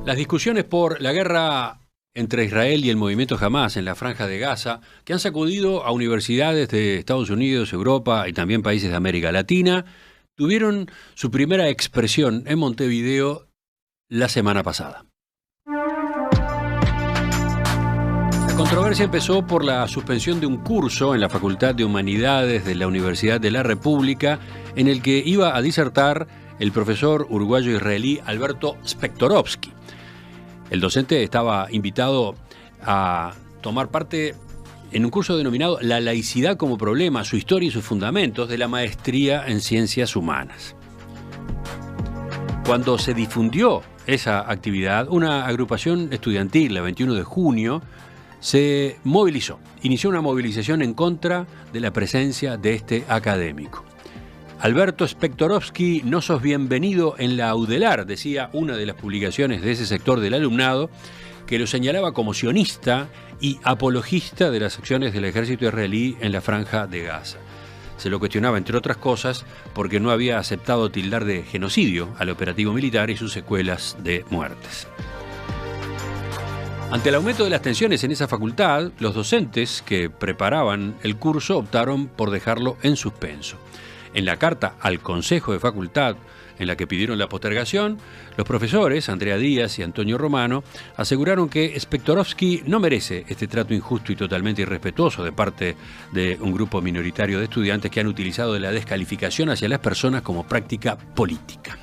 Las discusiones por la guerra entre Israel y el movimiento Hamás en la Franja de Gaza, que han sacudido a universidades de Estados Unidos, Europa y también países de América Latina, tuvieron su primera expresión en Montevideo la semana pasada. La controversia empezó por la suspensión de un curso en la Facultad de Humanidades de la Universidad de la República, en el que iba a disertar el profesor uruguayo-israelí Alberto Spektorovsky. El docente estaba invitado a tomar parte en un curso denominado La laicidad como problema, su historia y sus fundamentos, de la maestría en ciencias humanas. Cuando se difundió esa actividad, una agrupación estudiantil, el 21 de junio, se movilizó. Inició una movilización en contra de la presencia de este académico. Alberto Spektorovsky, no sos bienvenido en la Audelar, decía una de las publicaciones de ese sector del alumnado, que lo señalaba como sionista y apologista de las acciones del ejército israelí en la Franja de Gaza. Se lo cuestionaba, entre otras cosas, porque no había aceptado tildar de genocidio al operativo militar y sus secuelas de muertes. Ante el aumento de las tensiones en esa facultad, los docentes que preparaban el curso optaron por dejarlo en suspenso. En la carta al Consejo de Facultad, en la que pidieron la postergación, los profesores, Andrea Díaz y Antonio Romano, aseguraron que Spektorovsky no merece este trato injusto y totalmente irrespetuoso de parte de un grupo minoritario de estudiantes que han utilizado la descalificación hacia las personas como práctica política.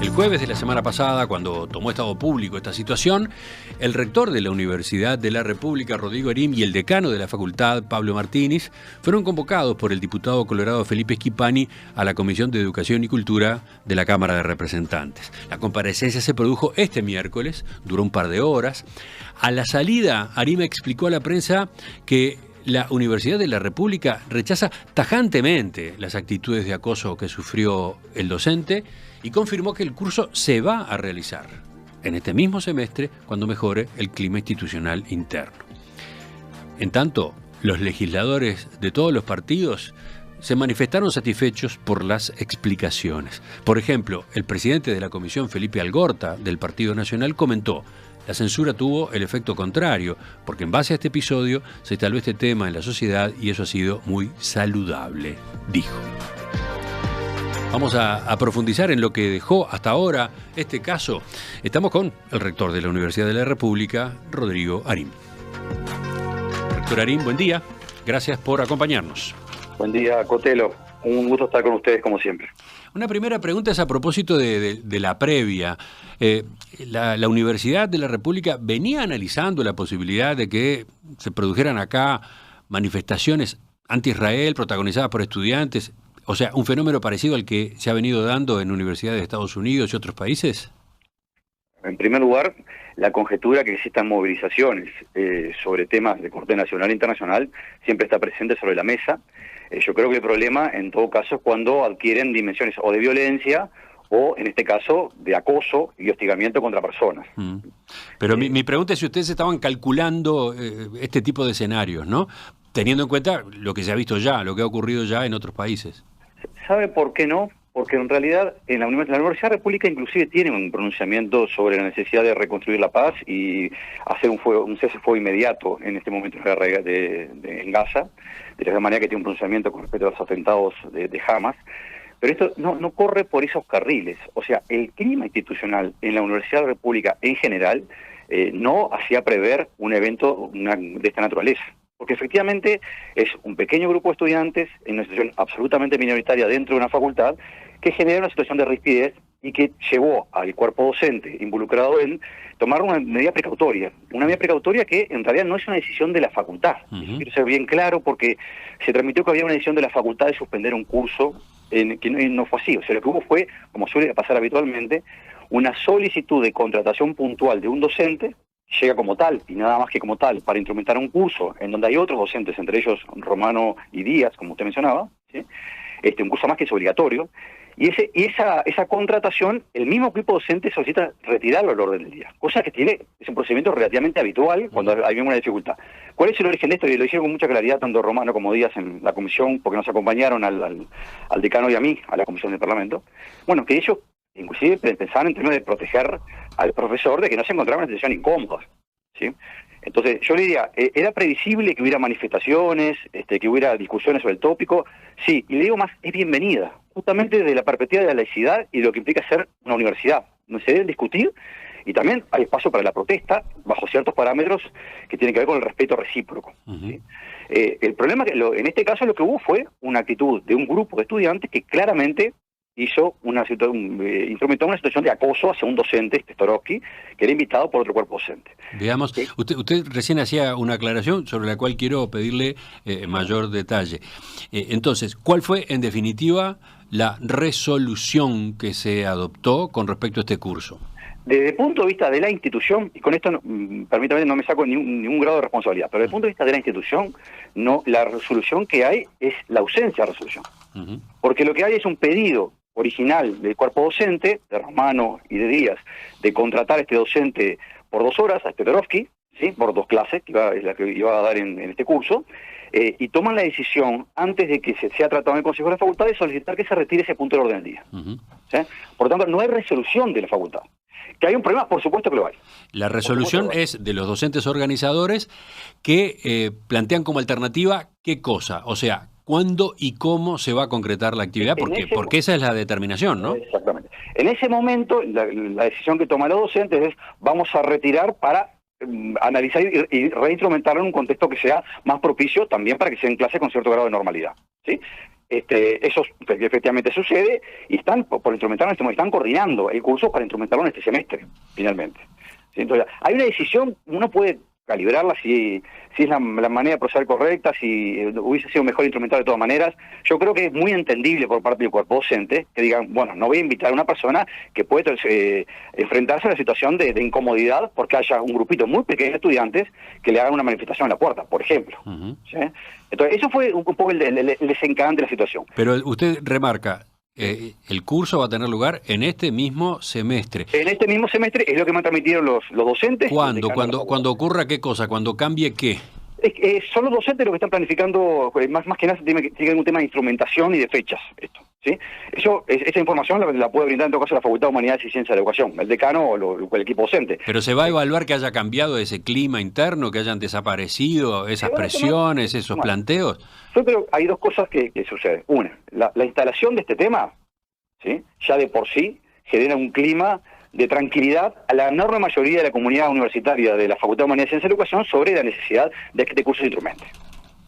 El jueves de la semana pasada, cuando tomó estado público esta situación, el rector de la Universidad de la República, Rodrigo Arim, y el decano de la facultad, Pablo Martínez, fueron convocados por el diputado colorado Felipe Schipani a la Comisión de Educación y Cultura de la Cámara de Representantes. La comparecencia se produjo este miércoles, duró un par de horas. A la salida, Arim explicó a la prensa que la Universidad de la República rechaza tajantemente las actitudes de acoso que sufrió el docente y confirmó que el curso se va a realizar en este mismo semestre cuando mejore el clima institucional interno. En tanto, los legisladores de todos los partidos se manifestaron satisfechos por las explicaciones. Por ejemplo, el presidente de la comisión, Felipe Algorta, del Partido Nacional, comentó: la censura tuvo el efecto contrario, porque en base a este episodio se instaló este tema en la sociedad y eso ha sido muy saludable, dijo. Vamos a profundizar en lo que dejó hasta ahora este caso. Estamos con el rector de la Universidad de la República, Rodrigo Arim. Rector Arim, buen día. Gracias por acompañarnos. Buen día, Cotelo. Un gusto estar con ustedes, como siempre. Una primera pregunta es a propósito de la previa. La Universidad de la República venía analizando la posibilidad de que se produjeran acá manifestaciones anti-Israel protagonizadas por estudiantes. O sea, un fenómeno parecido al que se ha venido dando en universidades de Estados Unidos y otros países. En primer lugar, la conjetura que existan movilizaciones sobre temas de corte nacional e internacional siempre está presente sobre la mesa. Yo creo que el problema, en todo caso, es cuando adquieren dimensiones o de violencia o, en este caso, de acoso y hostigamiento contra personas. Pero mi pregunta es si ustedes estaban calculando este tipo de escenarios, ¿no? Teniendo en cuenta lo que se ha visto ya, lo que ha ocurrido ya en otros países. ¿Sabe por qué no? Porque en realidad la Universidad República inclusive tiene un pronunciamiento sobre la necesidad de reconstruir la paz y hacer un cese-fuego inmediato en este momento de la guerra en Gaza, de la manera que tiene un pronunciamiento con respecto a los atentados de Hamas. Pero esto no corre por esos carriles. O sea, el clima institucional en la Universidad República en general no hacía prever un evento de esta naturaleza. Porque efectivamente es un pequeño grupo de estudiantes en una situación absolutamente minoritaria dentro de una facultad que genera una situación de rispidez y que llevó al cuerpo docente involucrado en tomar una medida precautoria. Una medida precautoria que en realidad no es una decisión de la facultad. Eso quiero ser bien claro porque se transmitió que había una decisión de la facultad de suspender un curso que no fue así. O sea, lo que hubo fue, como suele pasar habitualmente, una solicitud de contratación puntual de un docente, llega como tal, y nada más que como tal, para instrumentar un curso en donde hay otros docentes, entre ellos Romano y Díaz, como usted mencionaba, ¿sí? Un curso más que es obligatorio, y esa contratación, el mismo equipo docente solicita retirarlo al orden del día, cosa que es un procedimiento relativamente habitual cuando hay una dificultad. ¿Cuál es el origen de esto? Y lo hicieron con mucha claridad tanto Romano como Díaz en la comisión, porque nos acompañaron al decano y a mí, a la comisión del Parlamento. Bueno, que ellos inclusive pensaban en términos de proteger al profesor de que no se encontrara en una situación incómoda, ¿sí? Entonces, yo le diría, ¿era previsible que hubiera manifestaciones, que hubiera discusiones sobre el tópico? Sí, y le digo más, es bienvenida, justamente desde la perspectiva de la laicidad y de lo que implica ser una universidad. No se deben discutir, y también hay espacio para la protesta, bajo ciertos parámetros que tienen que ver con el respeto recíproco, ¿sí? El problema que en este caso lo que hubo fue una actitud de un grupo de estudiantes que claramente instrumentó una situación de acoso hacia un docente, Storovsky, que era invitado por otro cuerpo docente. Veamos, ¿sí? Usted recién hacía una aclaración sobre la cual quiero pedirle mayor detalle. Entonces, ¿cuál fue en definitiva la resolución que se adoptó con respecto a este curso? Desde el punto de vista de la institución, y con esto permítame, no me saco ningún grado de responsabilidad, pero desde el punto de vista de la institución, no, la resolución que hay es la ausencia de resolución. Porque lo que hay es un pedido original del cuerpo docente, de Romano y de Díaz, de contratar a este docente por 2 horas, a Storovsky, ¿sí? Por 2 clases, que iba a dar en este curso, y toman la decisión, antes de que sea tratado en el Consejo de la Facultad, de solicitar que se retire ese punto del orden del día. ¿Sí? Por lo tanto, no hay resolución de la facultad. ¿Que hay un problema? Por supuesto que lo hay. La resolución es de los docentes organizadores que plantean como alternativa ¿qué cosa? O sea, ¿cuándo y cómo se va a concretar la actividad? Porque esa es la determinación, ¿no? Exactamente. En ese momento, la decisión que toman los docentes es vamos a retirar para analizar y reinstrumentarlo en un contexto que sea más propicio también para que sea en clase con cierto grado de normalidad, ¿sí? Eso efectivamente sucede y están por instrumentarlo, están coordinando el curso para instrumentarlo en este semestre, finalmente. ¿Sí? Entonces, hay una decisión, uno puede calibrarla si es la manera de proceder correcta, si hubiese sido mejor instrumentado de todas maneras. Yo creo que es muy entendible por parte del cuerpo docente que digan, bueno, no voy a invitar a una persona que puede enfrentarse a la situación de incomodidad porque haya un grupito muy pequeño de estudiantes que le hagan una manifestación en la puerta, por ejemplo. ¿Sí? Entonces, eso fue un poco el desencadenante de la situación. Pero usted remarca, el curso va a tener lugar en este mismo semestre. En este mismo semestre es lo que me han transmitido los docentes. ¿Cuándo ocurra qué cosa? ¿Cuándo cambie qué? Son los docentes los que están planificando, más que nada tiene un tema de instrumentación y de fechas, esto, ¿sí? Esa información la puede brindar en todo caso la Facultad de Humanidades y Ciencias de la Educación, el decano o el equipo docente. Pero se va a evaluar que haya cambiado ese clima interno, que hayan desaparecido esas presiones, esos planteos. Yo creo que hay 2 cosas que suceden. Una, la instalación de este tema, ¿sí? Ya de por sí genera un clima de tranquilidad a la enorme mayoría de la comunidad universitaria de la Facultad de Humanidades y Ciencias de la Educación sobre la necesidad de que este curso se instrumente.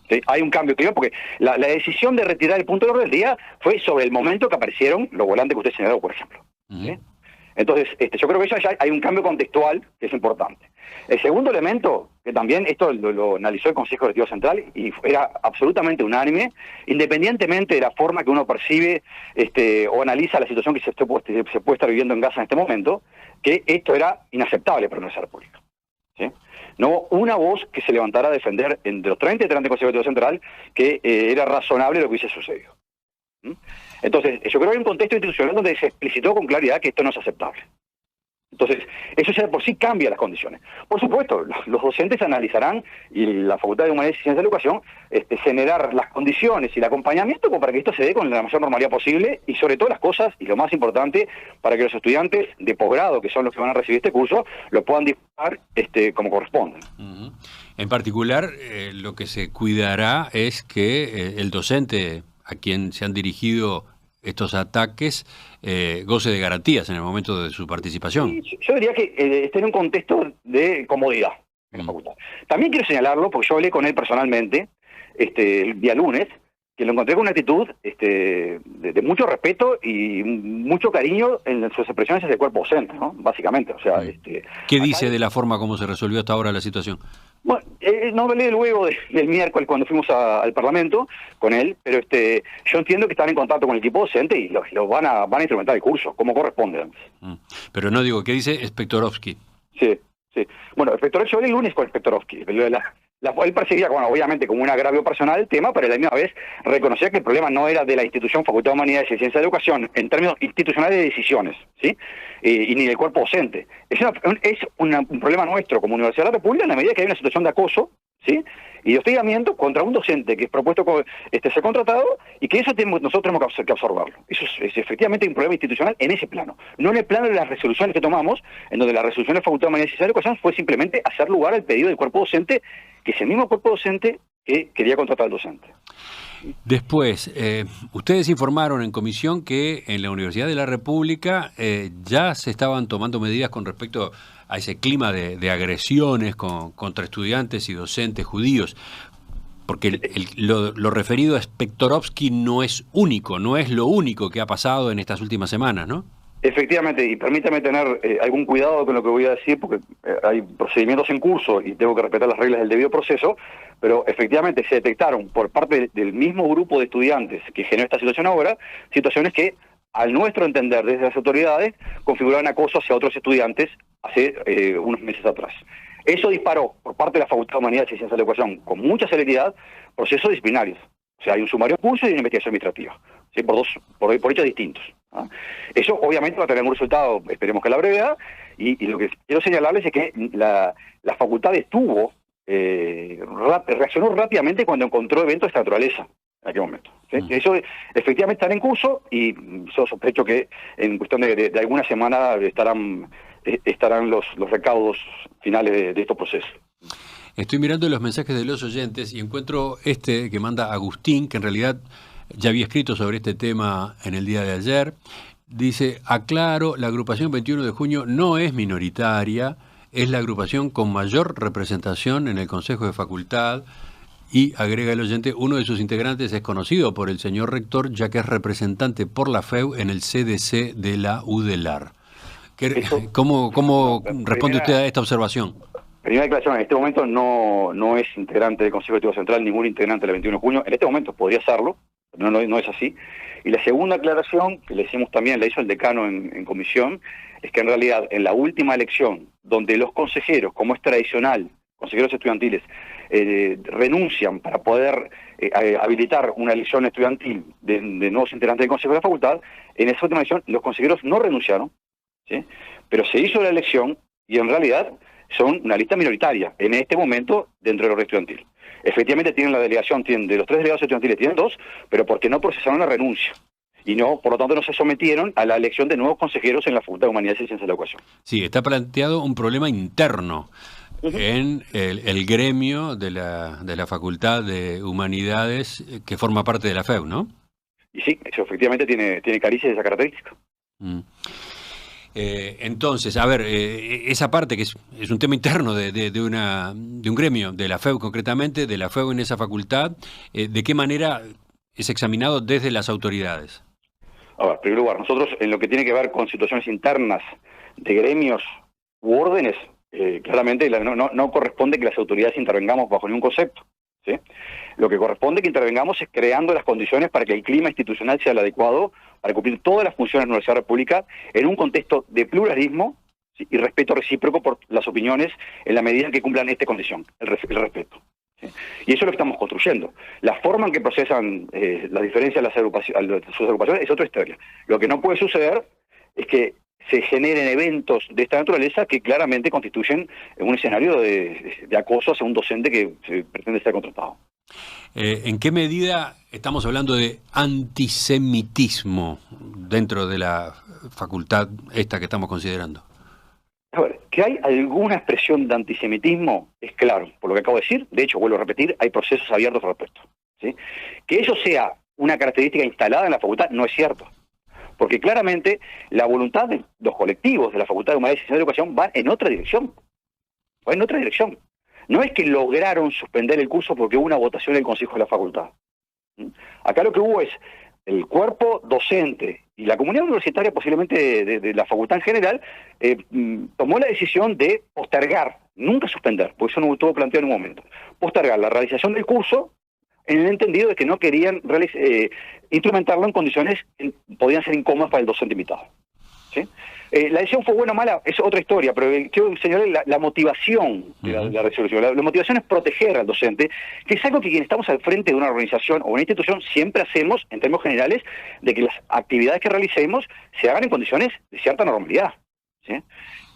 ¿Sí? Hay un cambio que porque la decisión de retirar el punto de orden del día fue sobre el momento que aparecieron los volantes que usted señaló, por ejemplo. ¿Sí? Entonces, yo creo que ya hay un cambio contextual que es importante. El segundo elemento, que también esto lo analizó el Consejo Directivo Central y era absolutamente unánime, independientemente de la forma que uno percibe o analiza la situación que se puede estar viviendo en Gaza en este momento, que esto era inaceptable para nuestra República. ¿Sí? No hubo una voz que se levantara a defender entre los 30 integrantes del Consejo Directivo Central que era razonable lo que hubiese sucedido. Entonces, yo creo que hay un contexto institucional donde se explicitó con claridad que esto no es aceptable. Entonces, eso ya de por sí cambia las condiciones. Por supuesto, los docentes analizarán, y la Facultad de Humanidades y Ciencias de la Educación, generar las condiciones y el acompañamiento para que esto se dé con la mayor normalidad posible, y sobre todo las cosas, y lo más importante, para que los estudiantes de posgrado, que son los que van a recibir este curso, lo puedan disfrutar como corresponde. En particular, lo que se cuidará es que el docente a quien se han dirigido estos ataques goce de garantías en el momento de su participación. Sí, yo diría que está en un contexto de comodidad en la facultad. También quiero señalarlo, porque yo hablé con él personalmente el día lunes, que lo encontré con una actitud de mucho respeto y mucho cariño en sus expresiones hacia el cuerpo docente, ¿no? Básicamente. O sea, ¿qué dice de la forma como se resolvió hasta ahora la situación? Bueno, no hablé luego del miércoles cuando fuimos al Parlamento con él, pero yo entiendo que están en contacto con el equipo docente y lo van a instrumentar el curso, como corresponde. Pero no digo, ¿qué dice Storovsky? Sí. Bueno, yo hablé el lunes con Storovsky. Él percibía, bueno, obviamente como un agravio personal el tema, pero a la misma vez reconocía que el problema no era de la institución Facultad de Humanidades y Ciencias de la Educación en términos institucionales de decisiones, ¿sí? Y ni del cuerpo docente. Es un problema nuestro como Universidad de la República en la medida que hay una situación de acoso, ¿sí? Y de hostigamiento contra un docente que es propuesto ser contratado, y que nosotros tenemos que absorberlo. Eso es efectivamente un problema institucional en ese plano, no en el plano de las resoluciones que tomamos, en donde la resolución de la Facultad de Humanidades y Ciencias de la Educación fue simplemente hacer lugar al pedido del cuerpo docente, que es el mismo cuerpo docente que quería contratar al docente. Después, ustedes informaron en comisión que en la Universidad de la República ya se estaban tomando medidas con respecto a ese clima de agresiones contra estudiantes y docentes judíos, porque lo referido a Spektorovsky no es único, no es lo único que ha pasado en estas últimas semanas, ¿no? Efectivamente, y permítame tener algún cuidado con lo que voy a decir, porque hay procedimientos en curso y tengo que respetar las reglas del debido proceso, pero efectivamente se detectaron por parte del mismo grupo de estudiantes que generó esta situación ahora, situaciones que, al nuestro entender desde las autoridades, configuraban acoso hacia otros estudiantes hace unos meses atrás. Eso disparó por parte de la Facultad de Humanidades y Ciencias de la Educación con mucha celeridad procesos disciplinarios. O sea, hay un sumario en curso y una investigación administrativa, ¿sí? por hechos distintos, ¿ah? Eso obviamente va a tener un resultado, esperemos que a la brevedad, y lo que quiero señalarles es que la facultad reaccionó rápidamente cuando encontró eventos de esta naturaleza en aquel momento, ¿sí? Eso efectivamente está en curso, y yo sospecho que en cuestión de alguna semana estarán los recaudos finales de estos procesos. Estoy mirando los mensajes de los oyentes y encuentro este que manda Agustín, que en realidad ya había escrito sobre este tema en el día de ayer. Dice: aclaro, la agrupación 21 de junio no es minoritaria, es la agrupación con mayor representación en el Consejo de Facultad. Y agrega el oyente, uno de sus integrantes es conocido por el señor rector, ya que es representante por la FEU en el CDC de la UDELAR. ¿Cómo responde usted a esta observación? Primera declaración: en este momento no es integrante del Consejo Directivo Central ningún integrante del 21 de junio. En este momento podría serlo, pero no es así. Y la segunda aclaración, que le hicimos también, la hizo el decano en comisión, es que en realidad en la última elección, donde los consejeros, como es tradicional, consejeros estudiantiles, renuncian para poder habilitar una elección estudiantil de nuevos integrantes del Consejo de la Facultad, en esa última elección los consejeros no renunciaron, ¿sí? Pero se hizo la elección y en realidad son una lista minoritaria en este momento dentro del orden estudiantil. Efectivamente tienen la delegación, de los 3 delegados estudiantiles tienen 2, pero porque no procesaron la renuncia. Y no, por lo tanto, no se sometieron a la elección de nuevos consejeros en la Facultad de Humanidades y Ciencias de la Educación. Sí, está planteado un problema interno en el gremio de la Facultad de Humanidades que forma parte de la FEU, ¿no? Y sí, eso efectivamente tiene caricias de esa característica. Entonces, a ver, esa parte que es un tema interno de un gremio, de la FEU concretamente, de la FEU en esa facultad, ¿de qué manera es examinado desde las autoridades? A ver, en primer lugar, nosotros en lo que tiene que ver con situaciones internas de gremios u órdenes, claramente no corresponde que las autoridades intervengamos bajo ningún concepto, ¿sí? Lo que corresponde que intervengamos es creando las condiciones para que el clima institucional sea el adecuado para cumplir todas las funciones de la Universidad República en un contexto de pluralismo, ¿sí? Y respeto recíproco por las opiniones en la medida en que cumplan esta condición, el respeto, ¿sí? Y eso es lo que estamos construyendo. La forma en que procesan las diferencias de sus agrupaciones es otra historia. Lo que no puede suceder es que se generen eventos de esta naturaleza que claramente constituyen un escenario de acoso hacia un docente que pretende ser contratado. ¿En qué medida estamos hablando de antisemitismo dentro de la facultad esta que estamos considerando? A ver, que hay alguna expresión de antisemitismo es claro, por lo que acabo de decir. De hecho, vuelvo a repetir, hay procesos abiertos al respecto, ¿sí? Que eso sea una característica instalada en la facultad no es cierto, porque claramente la voluntad de los colectivos de la Facultad de Humanidades y Ciencias de la Educación va en otra dirección. Va en otra dirección. No es que lograron suspender el curso porque hubo una votación del Consejo de la Facultad. Acá lo que hubo es el cuerpo docente y la comunidad universitaria, posiblemente de la facultad en general, tomó la decisión de postergar, nunca suspender, porque eso no estuvo planteado en un momento, postergar la realización del curso en el entendido de que no querían instrumentarlo en condiciones que podían ser incómodas para el docente invitado, ¿sí? La decisión fue buena o mala, es otra historia, pero quiero señalar la motivación de la resolución. La motivación es proteger al docente, que es algo que quienes estamos al frente de una organización o una institución siempre hacemos, en términos generales, de que las actividades que realicemos se hagan en condiciones de cierta normalidad, ¿sí?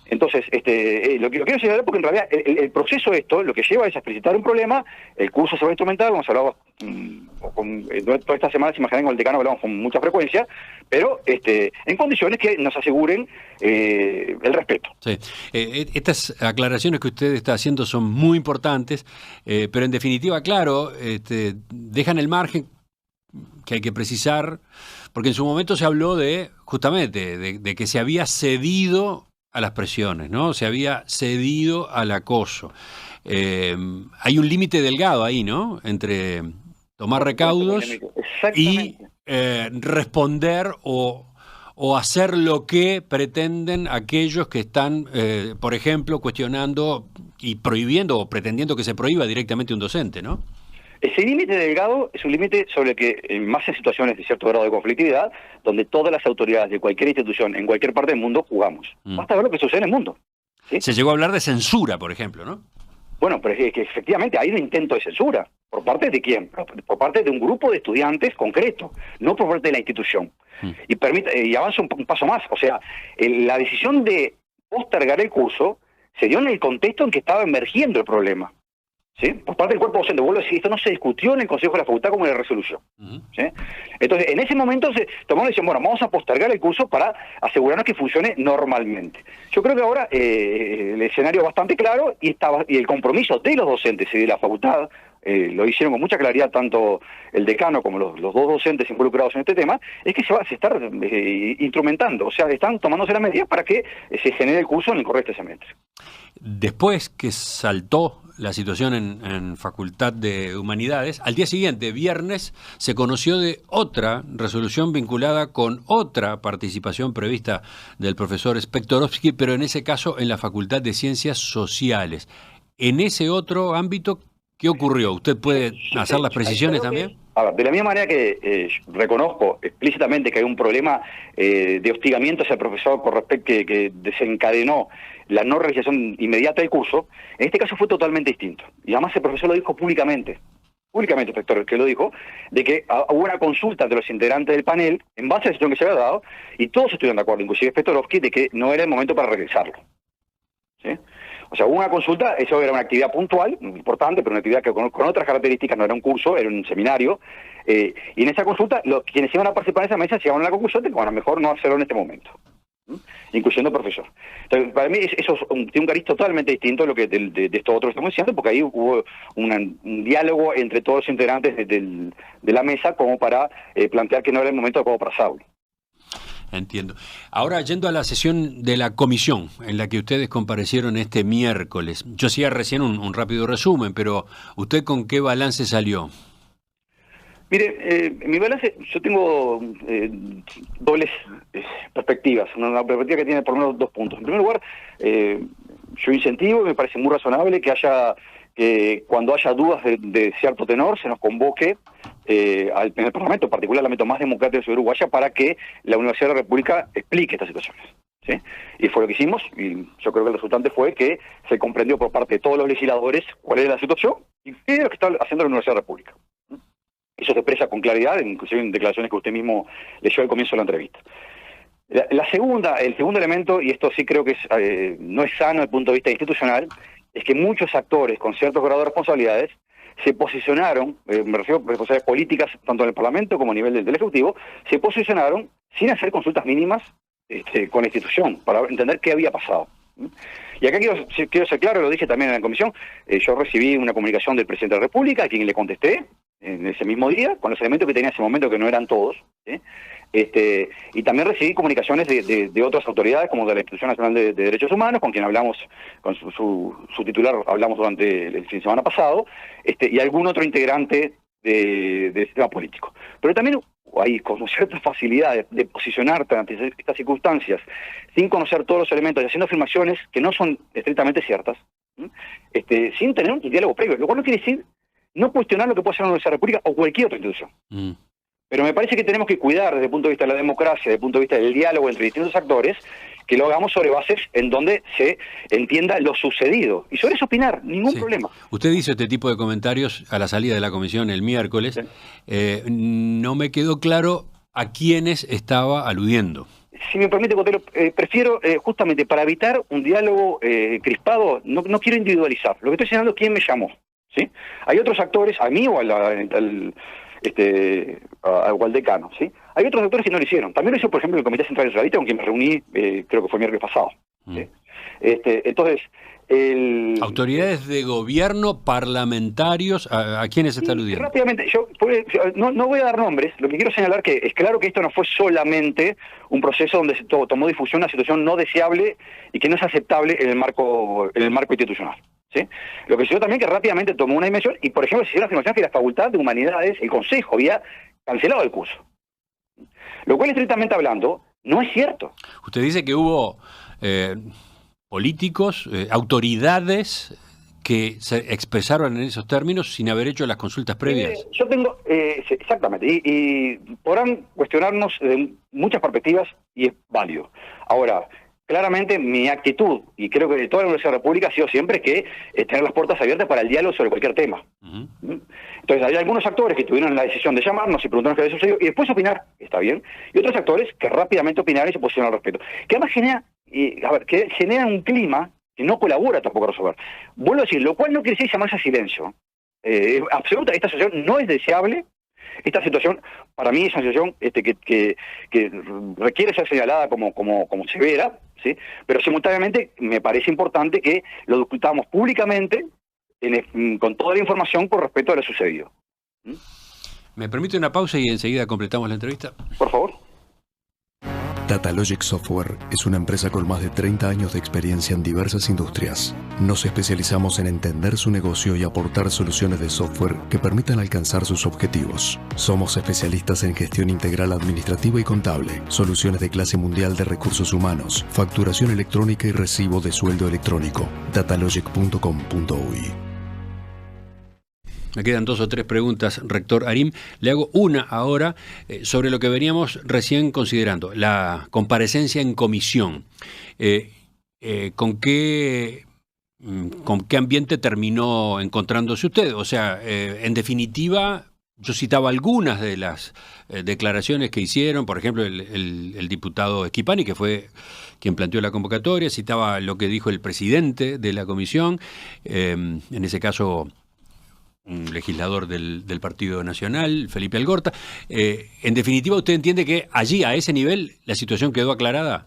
Entonces, lo que quiero señalar, porque en realidad el proceso esto, lo que lleva es a explicitar un problema, el curso se va a instrumentar, como se hablaba toda esta semana, se imaginan con el decano hablamos con mucha frecuencia, pero en condiciones que nos aseguren el respeto. Sí. Estas aclaraciones que usted está haciendo son muy importantes, pero en definitiva, claro, dejan el margen que hay que precisar, porque en su momento se habló justamente, de que se había cedido a las presiones, ¿no? Se había cedido al acoso. Hay un límite delgado ahí, ¿no? Entre tomar recaudos y responder o hacer lo que pretenden aquellos que están, por ejemplo, cuestionando y prohibiendo o pretendiendo que se prohíba directamente un docente, ¿no? Ese límite delgado es un límite sobre el que, más en situaciones de cierto grado de conflictividad, donde todas las autoridades de cualquier institución, en cualquier parte del mundo, jugamos. Basta ver lo que sucede en el mundo. ¿Sí? Se llegó a hablar de censura, por ejemplo, ¿no? Bueno, pero es que efectivamente hay un intento de censura. ¿Por parte de quién? Por parte de un grupo de estudiantes concreto, no por parte de la institución. Y avanza un paso más. O sea, la decisión de postergar el curso se dio en el contexto en que estaba emergiendo el problema. ¿Sí? Por parte del cuerpo docente, vuelvo a decir, esto no se discutió en el Consejo de la Facultad como en la resolución. ¿Sí? Entonces, en ese momento se tomó la decisión, bueno, vamos a postergar el curso para asegurarnos que funcione normalmente. Yo creo que ahora el escenario es bastante claro y el compromiso de los docentes y de la facultad, lo hicieron con mucha claridad tanto el decano como los dos docentes involucrados en este tema, es que se está instrumentando, o sea, están tomándose las medidas para que se genere el curso en el correcto semestre. Después que saltó la situación en Facultad de Humanidades, al día siguiente, viernes, se conoció de otra resolución vinculada con otra participación prevista del profesor Spektorovsky, pero en ese caso en la Facultad de Ciencias Sociales. En ese otro ámbito, ¿qué ocurrió? ¿Usted puede hacer las precisiones también? A ver, de la misma manera que reconozco explícitamente que hay un problema de hostigamiento hacia el profesor con respecto que desencadenó la no realización inmediata del curso, en este caso fue totalmente distinto. Y además el profesor lo dijo públicamente, inspector, que lo dijo, de que hubo una consulta de los integrantes del panel en base a la decisión que se había dado, y todos estuvieron de acuerdo, inclusive Spektorovsky, de que no era el momento para regresarlo. ¿Sí? O sea, hubo una consulta, eso era una actividad puntual, importante, pero una actividad que con otras características, no era un curso, era un seminario, y en esa consulta, quienes iban a participar en esa mesa llegaron a la conclusión de que, bueno, mejor no hacerlo en este momento, incluyendo profesor. Entonces, para mí eso tiene un cariz totalmente distinto de lo que de esto otro que estamos diciendo, porque ahí hubo un diálogo entre todos los integrantes de la mesa como para plantear que no era el momento adecuado para hacerlo. Entiendo. Ahora, yendo a la sesión de la comisión en la que ustedes comparecieron este miércoles, yo hacía recién un rápido resumen, pero ¿usted con qué balance salió? Mire, en mi balance yo tengo dobles perspectivas, una perspectiva que tiene por lo menos dos puntos. En primer lugar, yo incentivo, y me parece muy razonable que cuando haya dudas de cierto tenor se nos convoque en el Parlamento, en particular el ámbito más democrático de la ciudad uruguaya, para que la Universidad de la República explique estas situaciones. ¿Sí? Y fue lo que hicimos, y yo creo que el resultante fue que se comprendió por parte de todos los legisladores cuál era la situación y qué es lo que está haciendo la Universidad de la República. Eso se expresa con claridad, inclusive en declaraciones que usted mismo leyó al comienzo de la entrevista. El segundo elemento, y esto sí creo que no es sano desde el punto de vista institucional, es que muchos actores con ciertos grados de responsabilidades se posicionaron, me refiero a responsabilidades políticas, tanto en el Parlamento como a nivel del Ejecutivo, se posicionaron sin hacer consultas mínimas con la institución, para entender qué había pasado. Y acá quiero ser claro, lo dije también en la comisión, yo recibí una comunicación del presidente de la República, a quien le contesté en ese mismo día, con los elementos que tenía en ese momento, que no eran todos, ¿sí? Y también recibí comunicaciones de otras autoridades, como de la Institución Nacional de Derechos Humanos, con quien hablamos, con su titular hablamos durante el fin de semana pasado, y algún otro integrante del sistema político. Pero también hay como ciertas facilidades de posicionarte ante estas circunstancias, sin conocer todos los elementos y haciendo afirmaciones que no son estrictamente ciertas, sin tener un diálogo previo, lo cual no quiere decir no cuestionar lo que puede hacer la Universidad de la República o cualquier otra institución. Pero me parece que tenemos que cuidar desde el punto de vista de la democracia, desde el punto de vista del diálogo entre distintos actores, que lo hagamos sobre bases en donde se entienda lo sucedido. Y sobre eso opinar, ningún problema. Usted hizo este tipo de comentarios a la salida de la comisión el miércoles. Sí. No me quedó claro a quiénes estaba aludiendo. Si me permite, Cotelo, prefiero justamente para evitar un diálogo crispado, no quiero individualizar. Lo que estoy señalando es quién me llamó, ¿sí? Hay otros actores, a mí o al decano, ¿sí? Hay otros actores que no lo hicieron. También lo hizo, por ejemplo, el Comité Central Israelita, con quien me reuní, creo que fue el miércoles pasado, ¿sí? Entonces, autoridades de gobierno, parlamentarios, ¿a quiénes está aludiendo? Rápidamente, yo no voy a dar nombres, lo que quiero señalar que es claro que esto no fue solamente un proceso donde se tomó difusión una situación no deseable y que no es aceptable en el marco institucional, ¿sí? Lo que sucedió también que rápidamente tomó una dimensión y, por ejemplo, se dio la afirmación que la Facultad de Humanidades, el Consejo, había cancelado el curso. Lo cual, estrictamente hablando, no es cierto. Usted dice que hubo políticos, autoridades que se expresaron en esos términos sin haber hecho las consultas previas. Yo tengo, exactamente, y podrán cuestionarnos de muchas perspectivas y es válido. Ahora, claramente mi actitud, y creo que de toda la Universidad de la República, ha sido siempre que tener las puertas abiertas para el diálogo sobre cualquier tema. Entonces, hay algunos actores que tuvieron la decisión de llamarnos y preguntarnos qué había sucedido y después opinar, está bien, y otros actores que rápidamente opinaron y se pusieron al respecto. Que además genera un clima que no colabora tampoco a resolver. Vuelvo a decir, lo cual no quiere decir llamarse a silencio. Absoluta, esta situación no es deseable. Esta situación, para mí, es una situación que requiere ser señalada como severa, ¿sí? Pero simultáneamente me parece importante que lo discutamos públicamente con toda la información con respecto a lo sucedido. ¿Me permite una pausa y enseguida completamos la entrevista? Por favor. Datalogic Software es una empresa con más de 30 años de experiencia en diversas industrias. Nos especializamos en entender su negocio y aportar soluciones de software que permitan alcanzar sus objetivos. Somos especialistas en gestión integral administrativa y contable, soluciones de clase mundial de recursos humanos, facturación electrónica y recibo de sueldo electrónico. Datalogic.com.uy. Me quedan 2 o 3 preguntas, rector Arim. Le hago una ahora sobre lo que veníamos recién considerando, la comparecencia en comisión. ¿Con qué ambiente terminó encontrándose usted? O sea, en definitiva, yo citaba algunas de las declaraciones que hicieron, por ejemplo, el diputado Esquipani, que fue quien planteó la convocatoria, citaba lo que dijo el presidente de la comisión, en ese caso un legislador del Partido Nacional, Felipe Algorta. En definitiva, ¿usted entiende que allí, a ese nivel, la situación quedó aclarada?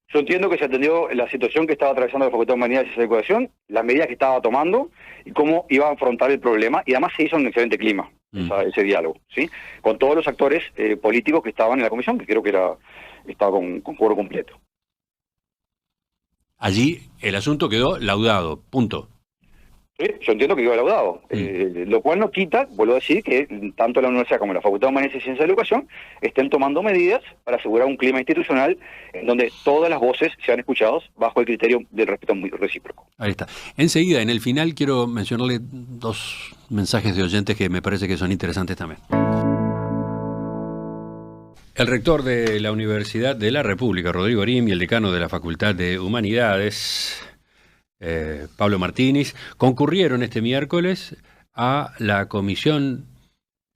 Yo entiendo que se atendió la situación que estaba atravesando la Facultad de Humanidades y Educación, las medidas que estaba tomando y cómo iba a afrontar el problema, y además se hizo un excelente clima, ese diálogo, ¿sí? Con todos los actores políticos que estaban en la comisión, que creo que estaba con foro completo. Allí el asunto quedó laudado, punto. Sí, yo entiendo que quedó laudado, lo cual no quita, vuelvo a decir, que tanto la universidad como la Facultad de Humanidades y Ciencias de la Educación estén tomando medidas para asegurar un clima institucional en donde todas las voces sean escuchadas bajo el criterio del respeto recíproco. Ahí está. Enseguida, en el final, quiero mencionarle 2 mensajes de oyentes que me parece que son interesantes también. El rector de la Universidad de la República, Rodrigo Arim, y el decano de la Facultad de Humanidades, Pablo Martínez, concurrieron este miércoles a la Comisión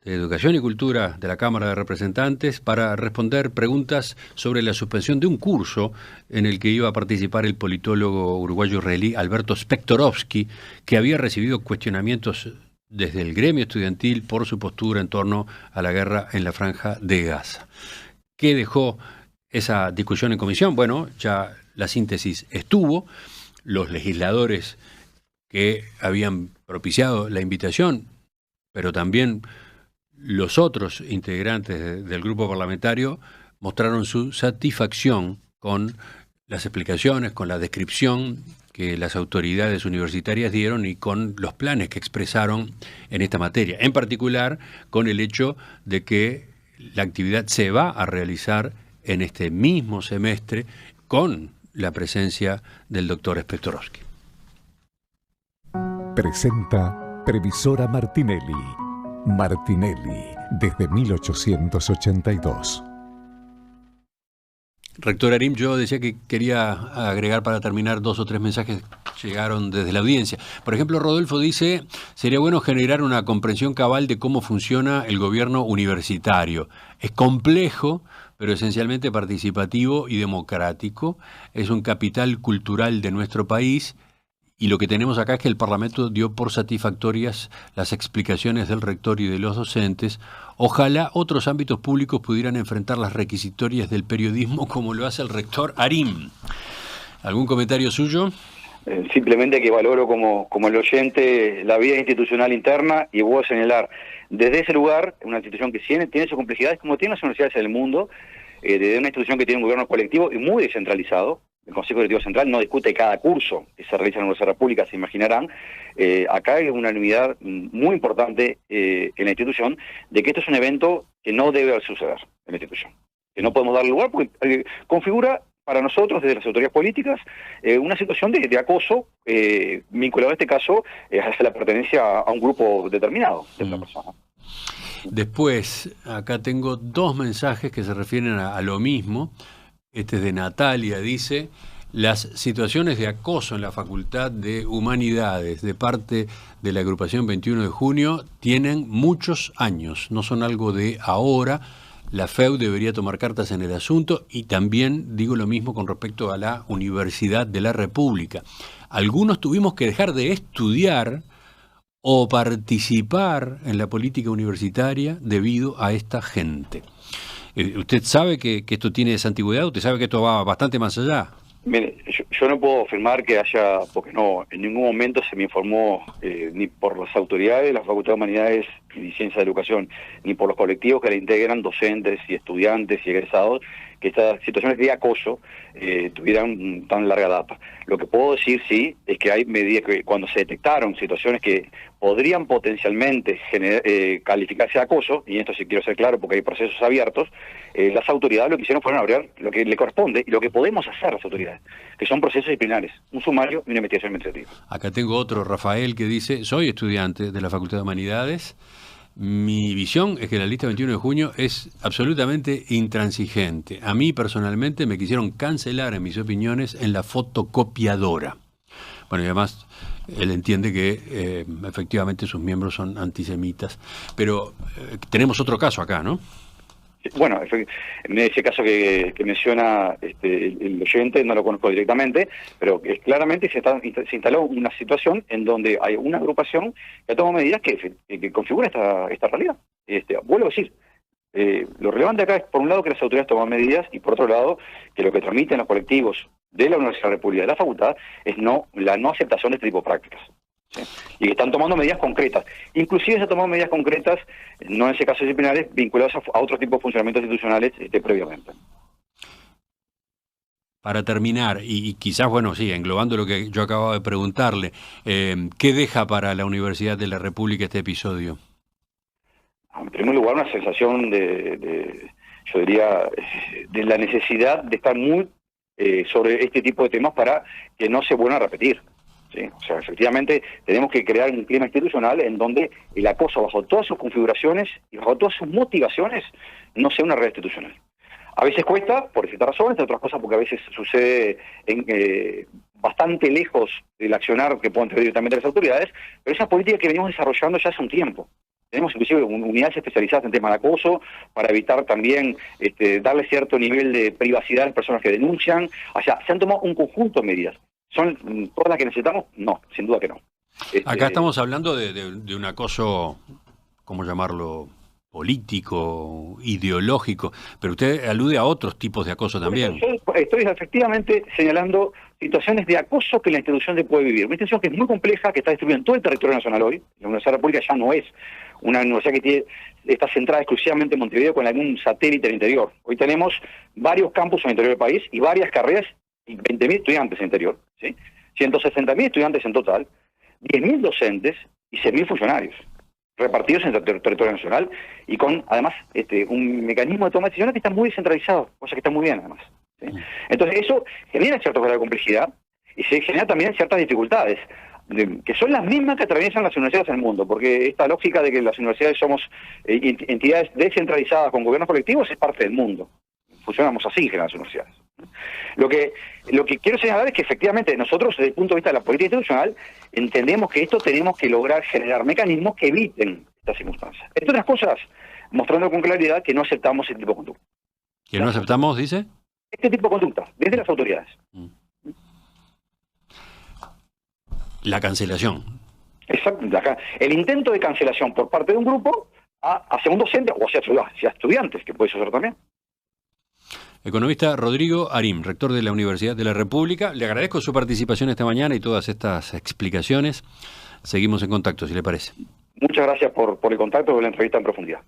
de Educación y Cultura de la Cámara de Representantes para responder preguntas sobre la suspensión de un curso en el que iba a participar el politólogo uruguayo-israelí Alberto Spektorovsky, que había recibido cuestionamientos desde el gremio estudiantil por su postura en torno a la guerra en la Franja de Gaza. ¿Qué dejó esa discusión en comisión? Bueno, ya la síntesis estuvo. Los legisladores que habían propiciado la invitación, pero también los otros integrantes del grupo parlamentario, mostraron su satisfacción con las explicaciones, con la descripción que las autoridades universitarias dieron y con los planes que expresaron en esta materia. En particular, con el hecho de que la actividad se va a realizar en este mismo semestre con la presencia del doctor Spektorovsky. Presenta Previsora Martinelli. Martinelli, desde 1882. Rector Arim, yo decía que quería agregar para terminar 2 o 3 mensajes que llegaron desde la audiencia. Por ejemplo, Rodolfo dice, sería bueno generar una comprensión cabal de cómo funciona el gobierno universitario. Es complejo, pero esencialmente participativo y democrático. Es un capital cultural de nuestro país. Y lo que tenemos acá es que el Parlamento dio por satisfactorias las explicaciones del rector y de los docentes. Ojalá otros ámbitos públicos pudieran enfrentar las requisitorias del periodismo como lo hace el rector Arim. ¿Algún comentario suyo? Simplemente que valoro como el oyente la vida institucional interna y voy a señalar desde ese lugar, una institución que tiene sus complejidades como tienen las universidades en el mundo, desde una institución que tiene un gobierno colectivo y muy descentralizado. El Consejo Directivo Central no discute cada curso que se realiza en la Universidad República, se imaginarán. Acá hay una unidad muy importante en la institución de que esto es un evento que no debe suceder en la institución. Que no podemos darle lugar porque configura para nosotros, desde las autoridades políticas, una situación de acoso vinculado en este caso hacia la pertenencia a un grupo determinado de una persona. Después, acá tengo dos mensajes que se refieren a lo mismo. Este es de Natalia, dice: las situaciones de acoso en la Facultad de Humanidades de parte de la agrupación 21 de junio tienen muchos años, no son algo de ahora. La FEU debería tomar cartas en el asunto y también digo lo mismo con respecto a la Universidad de la República. Algunos tuvimos que dejar de estudiar o participar en la política universitaria debido a esta gente. ¿Usted sabe que esto tiene esa antigüedad? ¿Usted sabe que esto va bastante más allá? Mire, yo no puedo afirmar que haya, porque no, en ningún momento se me informó ni por las autoridades de la Facultad de Humanidades y Ciencias de Educación, ni por los colectivos que la integran, docentes y estudiantes y egresados, que estas situaciones de acoso tuvieran tan larga data. Lo que puedo decir, sí, es que hay medidas que cuando se detectaron situaciones que podrían potencialmente calificarse de acoso, y esto sí quiero ser claro porque hay procesos abiertos, las autoridades lo que hicieron fueron abrir lo que le corresponde y lo que podemos hacer las autoridades, que son procesos disciplinares, un sumario y una investigación administrativa. Acá tengo otro, Rafael, que dice: soy estudiante de la Facultad de Humanidades. Mi visión es que la lista 21 de junio es absolutamente intransigente. A mí personalmente me quisieron cancelar, en mis opiniones, en la fotocopiadora. Bueno, y además él entiende que efectivamente sus miembros son antisemitas. Pero tenemos otro caso acá, ¿no? Bueno, en ese caso que menciona el oyente, no lo conozco directamente, pero claramente se instaló una situación en donde hay una agrupación que ha tomado medidas que configura esta realidad. Vuelvo a decir, lo relevante acá es, por un lado, que las autoridades toman medidas y, por otro lado, que lo que transmiten los colectivos de la Universidad de la República, de la facultad, es la no aceptación de este tipo de prácticas. ¿Sí? Y que están tomando medidas concretas. Inclusive se han tomado medidas concretas, no en ese caso disciplinares, vinculadas a otro tipo de funcionamientos institucionales previamente. Para terminar, y quizás, bueno, sí, englobando lo que yo acababa de preguntarle, ¿qué deja para la Universidad de la República este episodio? En primer lugar, una sensación yo diría, de la necesidad de estar muy sobre este tipo de temas para que no se vuelvan a repetir. ¿Sí? O sea, efectivamente tenemos que crear un clima institucional en donde el acoso, bajo todas sus configuraciones y bajo todas sus motivaciones, no sea una red institucional. A veces cuesta, por ciertas razones, entre otras cosas porque a veces sucede bastante lejos del accionar que pueden tener directamente las autoridades, pero esa política que venimos desarrollando ya hace un tiempo. Tenemos inclusive unidades especializadas en temas de acoso para evitar también darle cierto nivel de privacidad a las personas que denuncian. O sea, se han tomado un conjunto de medidas. ¿Son todas las que necesitamos? No, sin duda que no. Acá estamos hablando de un acoso, ¿cómo llamarlo?, político, ideológico, pero usted alude a otros tipos de acoso también. Yo estoy efectivamente señalando situaciones de acoso que la institución se puede vivir. Una institución que es muy compleja, que está distribuida en todo el territorio nacional hoy. La Universidad de la República ya no es una universidad que está centrada exclusivamente en Montevideo con algún satélite en el interior. Hoy tenemos varios campus en el interior del país y varias carreras y 20.000 estudiantes en el interior, ¿sí? 160.000 estudiantes en total, 10.000 docentes y 6.000 funcionarios repartidos en el territorio nacional y con, además, un mecanismo de toma de decisiones que está muy descentralizado, cosa que está muy bien, además. ¿Sí? Entonces, eso genera cierto grado de complejidad y se genera también ciertas dificultades, que son las mismas que atraviesan las universidades en el mundo, porque esta lógica de que las universidades somos entidades descentralizadas con gobiernos colectivos es parte del mundo. Funcionamos así en las universidades. Lo que quiero señalar es que efectivamente nosotros, desde el punto de vista de la política institucional, entendemos que esto tenemos que lograr generar mecanismos que eviten estas circunstancias. Entre otras cosas, mostrando con claridad que no aceptamos ese tipo de conducta. Que no aceptamos, dice. Este tipo de conducta, desde las autoridades. La cancelación. Exacto. El intento de cancelación por parte de un grupo hacia un docente o hacia estudiantes, que puede suceder también. Economista Rodrigo Arim, rector de la Universidad de la República. Le agradezco su participación esta mañana y todas estas explicaciones. Seguimos en contacto, si le parece. Muchas gracias por el contacto y la entrevista en profundidad.